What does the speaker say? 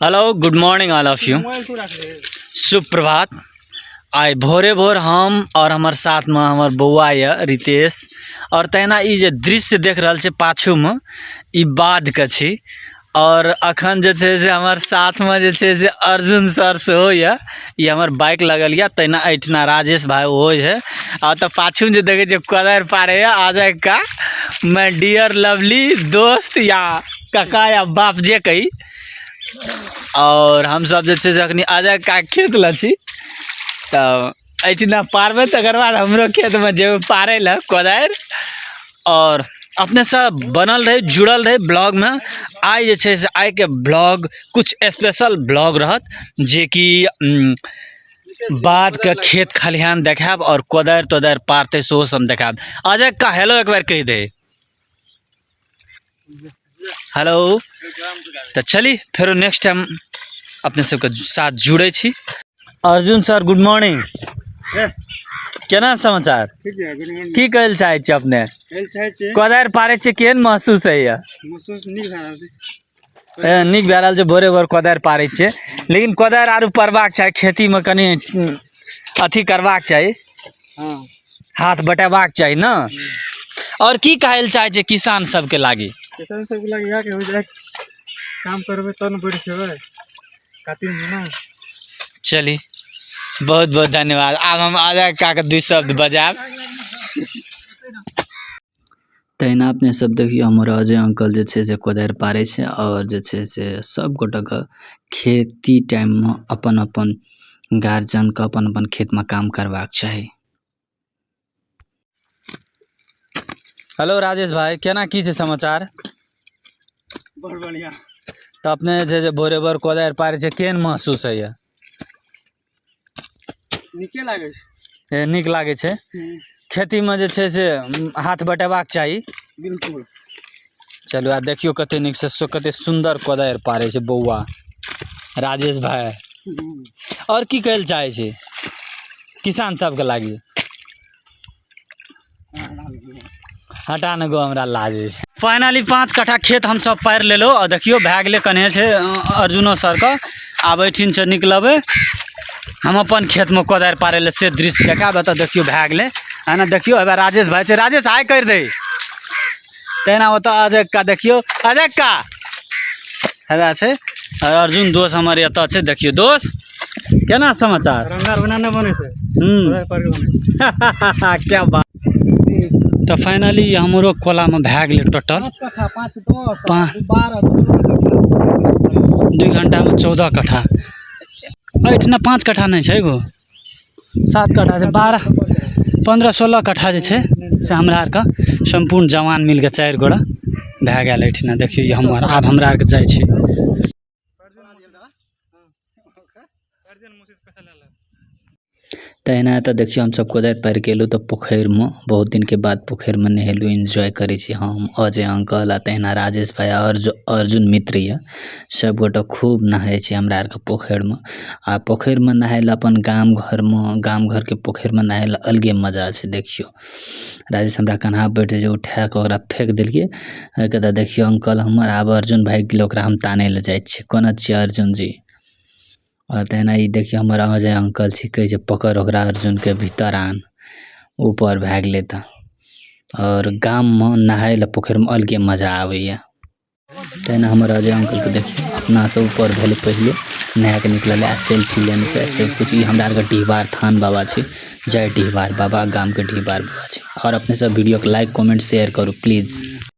Hello good morning all of you. सुप्रभात। आइ भोरे भोर हम और हमार साथ में हमार बउआ या रितेश और तहिना ई जे दृश्य देख रहल छे पाछू में ई बाध के छी और अखन जे छे से हमार साथ में जे छे से अर्जुन सर से हो या ये हमार बाइक लगल या तहिना ऐठना राजेश भाई हो है और तो पाछू जे देखे जे कदर पारे या आ जाए का मैं डियर लवली दोस्त या काका या बाप जे कही और हम सब जे छे से अखनी आजा का खेत ल छी तो ऐठना पारबे तकर बाद हमरो खेत में जे पारे ला कोदार और अपने सब बनल रहे जुड़ल रहे ब्लॉग में। आई जे छे से आई के ब्लॉग कुछ स्पेशल ब्लॉग रहत जे कि बाद के खेत खलिहान देखाब और कोदार तोदार पारते सो हम देखाब। आजा का हेलो एक बार कह दे हेलो। तो चली फिर नेक्स्ट टाइम अपने सबके साथ जुड़े छी। Arjun sir good morning. केना समाचार? ठीक है, गुड मॉर्निंग। की कहल चाहे छी अपने? कहल चाहे छी कोदार पारे छी केहन महसूस है या? महसूस नीक भए रहल छै। नीक भए रहल छै भोरे भोर कोदार पारे छै लेकिन कोदार आरु परबाक चाही खेती में कनी अथी करबाक चाही। हां हाथ बटेबाक चाही ना। और की कहल चाहे छै किसान सबके लागी? किसान सब लगे या के हो जाए काम करबे त न बढ़ खेबै कातिन में ना। चली बहुत बहुत धन्यवाद। अब हम आजा का के दू शब्द बजाब। तहिना अपने सब देखियो हमर अजय अंकल जे छे से कोदार पारे छे और जे छे से सब गोटा के खेती टाइम में अपन अपन गार्जियन के अपन अपन खेत में काम करबाक चाही। हेलो राजेश भाई केना की छे समाचार? बहुत बढ़िया। तो अपने जे जे भोरे भोर कोदार पारे छे केहन महसूस है या? नीके लागे छै। नीक लागे छे। खेती में जे छे से हाथ बटेबाक चाही। बिल्कुल। चलू आ देखियो कते नीक से कते सुंदर कोदार पारे छे बउआ राजेश भाई। और की कहल चाहे छे किसान सब के लागी? हटा न गो हमरा लाजे छे। फाइनली 5 कट्ठा खेत हम सब पार लेलो और देखियो भए गेले कने छे अर्जुनो सर के आब एठिन से निकलबे हम अपन खेत में कोदार पारे ले से दृश्य देखाब। तो देखियो भए गेले है ना। देखियो अब राजेश भाई छे राजेश हाय कर दे तेना होता अजय का देखियो अजय का हेदा छे और अर्जुन दोस्त हमारे एत छे। देखियो दोस्त केना समाचार? रंगार बनाने बने छै कोदार पार के बने। क्या बात। तो फाइनली हमरो कोला में भए गेले टोटल 5 कट्ठा 5 10 12 2 घंटा में 14 कट्ठा। ऐठना 5 कट्ठा नहीं छे गो 7 कट्ठा छे 12 15 16 कट्ठा जे छे से हमरा आर का संपूर्ण जवान मिल के 4 गोड़ा भए गेल ऐठना। देखियो ये हमर आब हमरा आर के जाय छी। तहिना तो देखियो हम सब कोदार पार के एलू तो पोखर में बहुत दिन के बाद पोखर में नहेलू एंजॉय करे छी हम अजय अंकल आ तहिना राजेश भाई और जो अर्जुन मित्र या सब गोटा खूब नहाय छी हमरा आर के पोखर में। आ पोखर में नहाय अपन गाम घर के पोखर में नहाय अलगे मजा छे। देखियो राजेश हमरा कन्हा बैठे जे उठा के ओकरा फेंक देलिए कहता देखियो अंकल हमर आब अर्जुन भाई गेल ओकरा हम ताने ले जाय छी कोना छी अर्जुन जी। और तहिना ई देखियो हमर अजय अंकल छी कहे जे पकड़ ओकरा अर्जुन के भीतर आन ऊपर भाग ले त। और गाम में नहाय ल पोखर में अलगे मजा आवेया। तहिना हमर अजय अंकल के देखियो अपना से ऊपर भेले पहले नहा के निकलल आ सेल्फी लेने से सब कुछ। ई हमरा के डीहबार थान बाबा छे जय डीहबार बाबा गाम के डीहबार बाबा छे। और अपने सब वीडियो को लाइक कमेंट शेयर करू प्लीज।